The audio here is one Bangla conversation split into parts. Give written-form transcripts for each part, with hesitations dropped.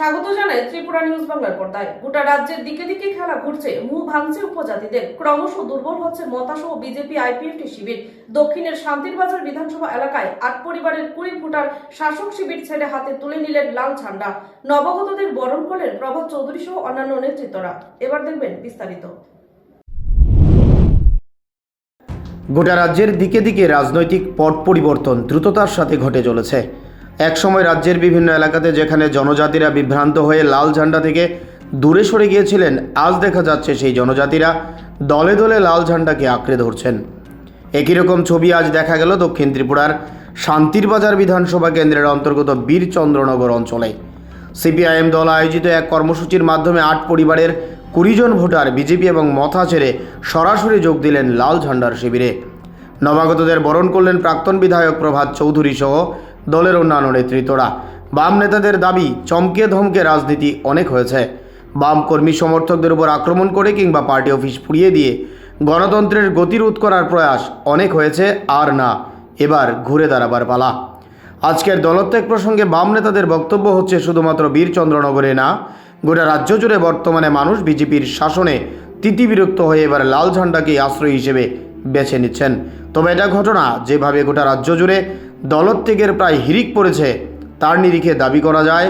স্বাগত জানাই ত্রিপুরা নিউজ বাংলার পর্দায়। গোটা রাজ্যের দিকে দিকে খেলা ঘুরছে, মুখ ভাঙছে উপজাতিদের, ক্রমশ দুর্বল হচ্ছে মতাসহ বিজেপি আইপিএফটি শিবির। দক্ষিণের শান্তিরবাজার বিধানসভা এলাকায় ৮ পরিবারের ২০ ভোটার শাসক শিবির ছেড়ে হাতে তুলে নিলেন লাল ঝান্ডা। নবাগতদের বরণ করলেন প্রভাত চৌধুরী সহ অন্যান্য নেতৃত্বরা। এবার দেখবেন বিস্তারিত। গোটা রাজ্যের দিকে দিকে রাজনৈতিক পট পরিবর্তন দ্রুততার সাথে ঘটে চলেছে। একসময় রাজ্যের বিভিন্ন এলাকাতে যেখানে জনজাতিরা বিভ্রান্ত হয়ে লাল ঝান্ডা থেকে দূরে সরে গিয়েছিলেন, আজ দেখা যাচ্ছে সেই জনজাতিরা দলে দলে লাল ঝান্ডাকে আঁকড়ে ধরছেন। একই রকম ছবি আজ দেখা গেল দক্ষিণ ত্রিপুরার শান্তিরবাজার বিধানসভা কেন্দ্রের অন্তর্গত বীরচন্দ্রনগর অঞ্চলে। সিপিআইএম দল আয়োজিত এক কর্মসূচির মাধ্যমে ৮ পরিবারের ২০ জন ভোটার বিজেপি এবং মথা ছেড়ে সরাসরি যোগ দিলেন লাল ঝান্ডার শিবিরে। নবাগতদের বরণ করলেন প্রাক্তন বিধায়ক প্রভাত চৌধুরী সহ দলের অন্যান্য নেতৃত্বরা। বাম নেতাদের দাবি, চমকে ধমকে রাজনীতি অনেক হয়েছে। বাম কর্মী সমর্থকদের উপর আক্রমণ করে কিংবা পার্টি অফিস পুড়িয়ে দিয়ে গণতন্ত্রের গতিরোধ করার প্রয়াস অনেক হয়েছে, আর না, এবার ঘুরে দাঁড়াবার পালা। আজকের দলত্যাগ প্রসঙ্গে বাম নেতাদের বক্তব্য হচ্ছে, শুধুমাত্র বীরচন্দ্রনগরে না, গোটা রাজ্য জুড়ে বর্তমানে মানুষ বিজেপির শাসনে তিতিবিরক্ত হয়ে এবার লাল ঝান্ডাকেই আশ্রয় হিসেবে বেছে নিচ্ছেন। তবে এটা ঘটনা যেভাবে গোটা রাজ্য জুড়ে দলত্যাগের প্রায় হিড়িক পড়েছে, তার নিরিখে দাবি করা যায়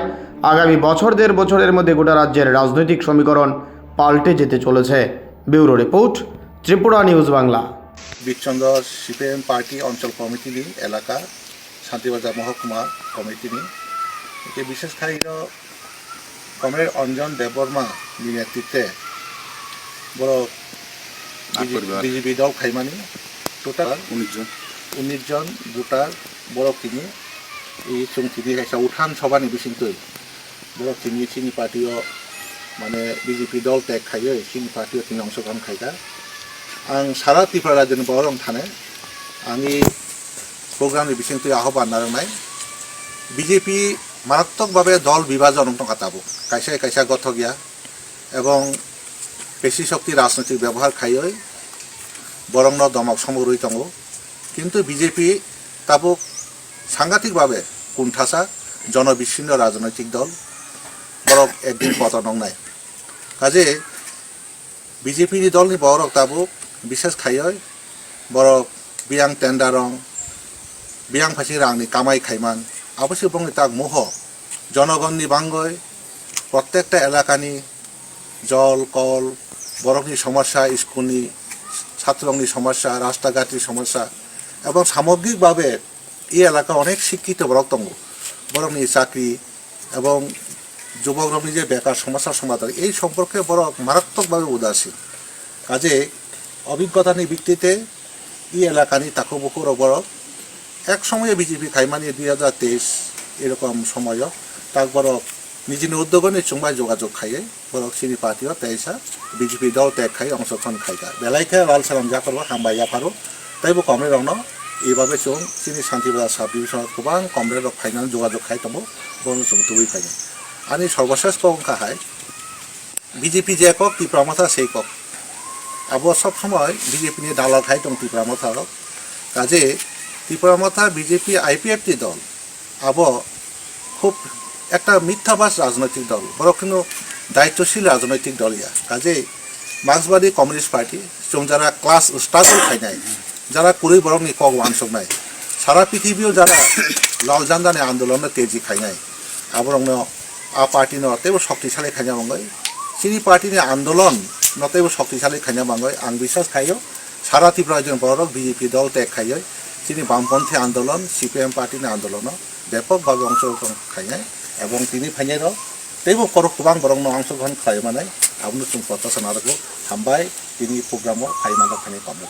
আগামী দেড় বছরের মধ্যে গোটা রাজ্যের রাজনৈতিক সমীকরণ পাল্টে যেতে চলেছে। Bureau report, Tripura news Bangla. Birchandra CPM party অঞ্চল কমিটিনি এলাকা শান্তিবাজার মহকুমা কমিটিনি এটি বিশেষ খাই কমরেড অঞ্জন দেববর্মা নেতৃত্বে বড় বিজেপি দল খাইমানি টোটাল 19 জন ভোটার বড় তিনি এই তিনি খাইছা উঠান সভানি বিসিন্তই বড় তিনি চিনি পার্টিও মানে বিজেপি দল ত্যাগ খাইयो চিনি পাर्टिও তিনি অংশগ্রহণ খাইকা आं सारा त्रिपुरा राज्योनि बरं थाने आंनि प्रग्रामनि बिथिंखौ आह्वान नारनाय बिजेपि मारात्मकभावे दल विभाजन दंखाताबो कायसा कायसा गथ गैया एवं पेशी शक्ति राजनैतिक व्यवहार खायै बरं दमक समरुई दङ किन्तु बिजेपि ताबो सांघातिकभावे कुंठासा जनबिच्छिन्न राजनैतिक दल बरं एकदिन पतन नंनाय काजे बिजेपि दलनि बरं ताबो विशेष खायै बरं बियां टेन्डारं बियां फासि रांनि कामाय खायमान अवश्य बुंनो ताक मोह जनगणनि बांगय प्रत्येकटा एलाकानि जल कल बरफनि समस्या स्कुलनि छात्रनि समस्या रास्ताघाटनि समस्या एवं सामग्रिकभावे এই এলাকা অনেক শিক্ষিত বরক दङ बरफनि চাকরি এবং যুবকরা যে বেকার সমস্যার সমাধান এই সম্পর্কে বড় মারাত্মকভাবে উদাসীন কাজে অভিজ্ঞতার ভিত্তিতে এই এলাকানি তাকুবুকুর বড় এক সময়ে বিজেপি খাইমানি 2023 এরকম সময় তাক বড় নিজের উদ্যোগনে চুম্বাই যোগাযোগ খাইয়ে বড় চিনি পার্টিও তেইসা বিজেপি দল ত্যাগ খাই অংশগ্রহণ খাইকা বেলাইখা লাল সালাম যা করবো হামবাই যাফারো তাইবো কমরে রং এইভাবে চুম চিনি শান্তিবাজার সাব ডিভিশন গোबां কমরে রক ফাইনাল যোগাযোগ খাই দङ বড় চুম তুবি ফাইনাল आनी सर्वश्रेष्ठ कहाय बिजेपि जे कक त्रिपुरा मथा से कक अब सब समय बिजेपि दाला खाई दं त्रिपुरा मथा काजे त्रिपुरा मथा बिजेपि आईपीएफटी दल अब खूब एक मिथ्याबास राजनैतिक दल बड़ किन्तु दायित्वशील राजनैतिक दल या काजे मार्क्सबादी कम्युनिस्ट पार्टी जों जरा क्लास स्ट्रागल खाई जरा कुड़ी बरंनि कक वानसनाय सारा पृथ्वी जरा लाल झंडानि आंदोलन तेजी खाई अब आ पार्टी नतेबो शक्तिशाली खाइना बांगय चिनी पार्टी आंदोलन नतेबो शक्तिशाली खाइना बांगय आं विश्वास खाइयो सारा त्रिपुरा राज्य बरक बिजेपि दल ত্যাগ खाइयो चिनी बामपन्थी आंदोलन सीपीएम पार्टी आंदोलन व्यापकभावे अंशग्रहण खाइनाय एवं तिनी फाइनाय तेबो गोबां बरं अंशग्रहण खालामनाय आबनो जों प्रत्याशा नारगौ हामबाय तिनी प्रग्रामाव फाइमाला खाइनाय खालामनो